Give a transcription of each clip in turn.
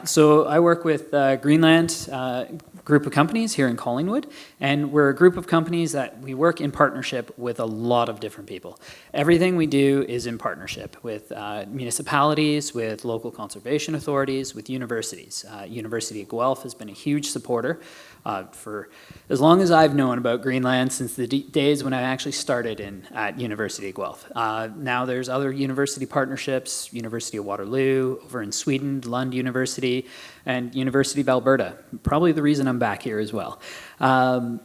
So I work with Greenland group of companies here in Collingwood, and we're a group of companies that we work in partnership with a lot of different people. Everything we do is in partnership with municipalities, with local conservation authorities, with universities. University of Guelph has been a huge supporter for as long as I've known about Greenland, since the days when I actually started at University of Guelph. Now there's other university partnerships, University of Waterloo, over in Sweden, Lund University, and University of Alberta. Probably the reason I'm back here as well. Greenland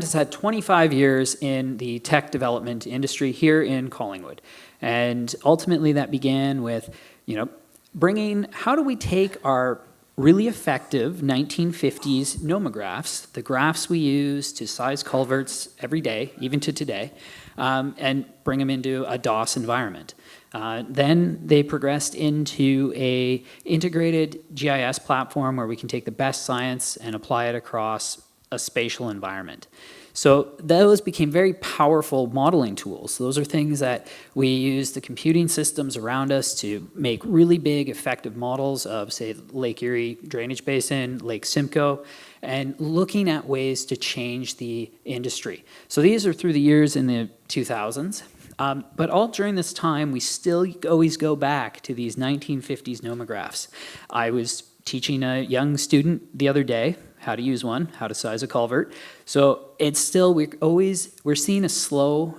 has had 25 years in the tech development industry here in Collingwood. And ultimately that began with, bringing, how do we take our really effective 1950s nomographs, the graphs we use to size culverts every day, even to today, and bring them into a DOS environment. Then they progressed into a integrated GIS platform where we can take the best science and apply it across a spatial environment. So those became very powerful modeling tools. Those are things that we use the computing systems around us to make really big, effective models of, say, Lake Erie Drainage Basin, Lake Simcoe, and looking at ways to change the industry. So these are through the years in the 2000s. But all during this time, we still always go back to these 1950s nomographs. I was teaching a young student the other day how to use one, how to size a culvert. So it's still, we're seeing a slow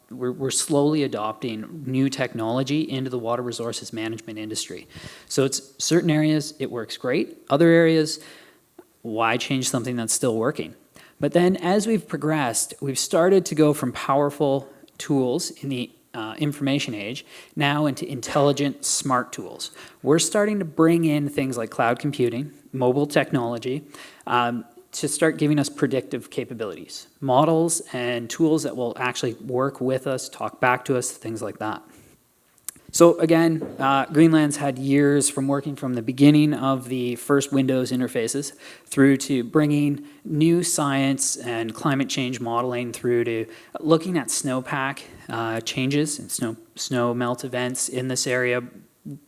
we're slowly adopting new technology into the water resources management industry. So it's certain areas, it works great. Other areas, why change something that's still working? But then as we've progressed, we've started to go from powerful tools in the information age now into intelligent, smart tools. We're starting to bring in things like cloud computing, mobile technology, to start giving us predictive capabilities, models and tools that will actually work with us, talk back to us, things like that. So again, Greenland's had years from working from the beginning of the first Windows interfaces through to bringing new science and climate change modeling through to looking at snowpack changes and snow melt events in this area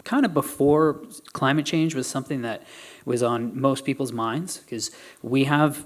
kind of before climate change was something that was on most people's minds, because we have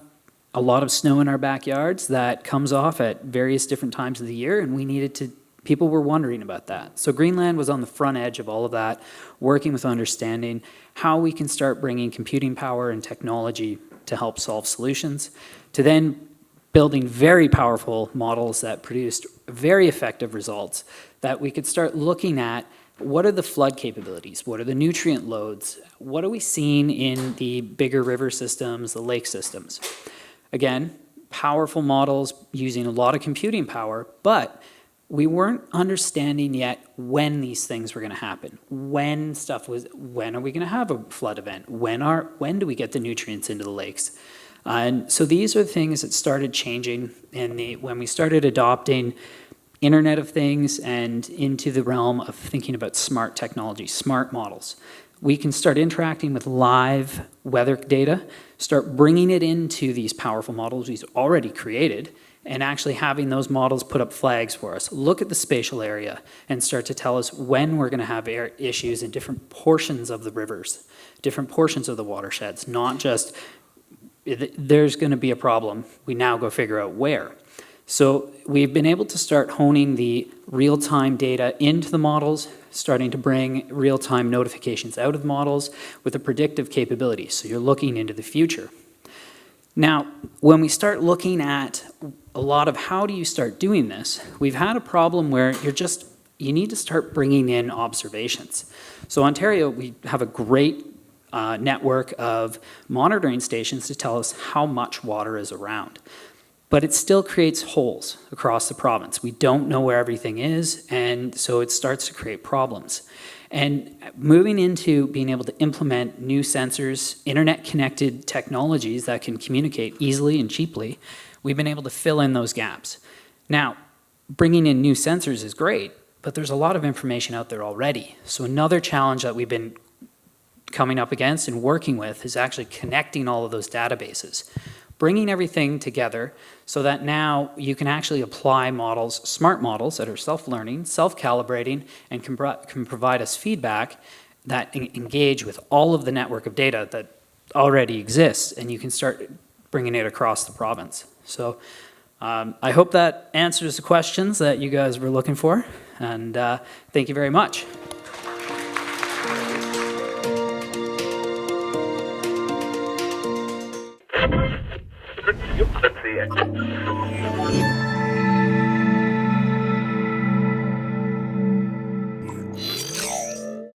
a lot of snow in our backyards that comes off at various different times of the year, and we needed to people were wondering about that. So Greenland was on the front edge of all of that, working with understanding how we can start bringing computing power and technology to help solve solutions, to then building very powerful models that produced very effective results that we could start looking at. What are the flood capabilities? What are the nutrient loads? What are we seeing in the bigger river systems, the lake systems? Again, powerful models using a lot of computing power, but we weren't understanding yet when these things were going to happen. When are we going to have a flood event? When do we get the nutrients into the lakes? And so these are things that started changing when we started adopting Internet of Things and into the realm of thinking about smart technology, smart models. We can start interacting with live weather data, start bringing it into these powerful models we've already created, and actually having those models put up flags for us. Look at the spatial area and start to tell us when we're going to have issues in different portions of the rivers, different portions of the watersheds, not just there's going to be a problem, we now go figure out where. So we've been able to start honing the real-time data into the models, starting to bring real-time notifications out of the models with a predictive capability. So you're looking into the future. Now, when we start looking at a lot of how do you start doing this, we've had a problem where you need to start bringing in observations. So Ontario, we have a great network of monitoring stations to tell us how much water is around. But it still creates holes across the province. We don't know where everything is, and so it starts to create problems. And moving into being able to implement new sensors, internet-connected technologies that can communicate easily and cheaply, we've been able to fill in those gaps. Now, bringing in new sensors is great, but there's a lot of information out there already. So another challenge that we've been coming up against and working with is actually connecting all of those databases, bringing everything together so that now you can actually apply models, smart models that are self-learning, self-calibrating, and can provide us feedback that engage with all of the network of data that already exists, and you can start bringing it across the province. So I hope that answers the questions that you guys were looking for, and thank you very much. Let's see it.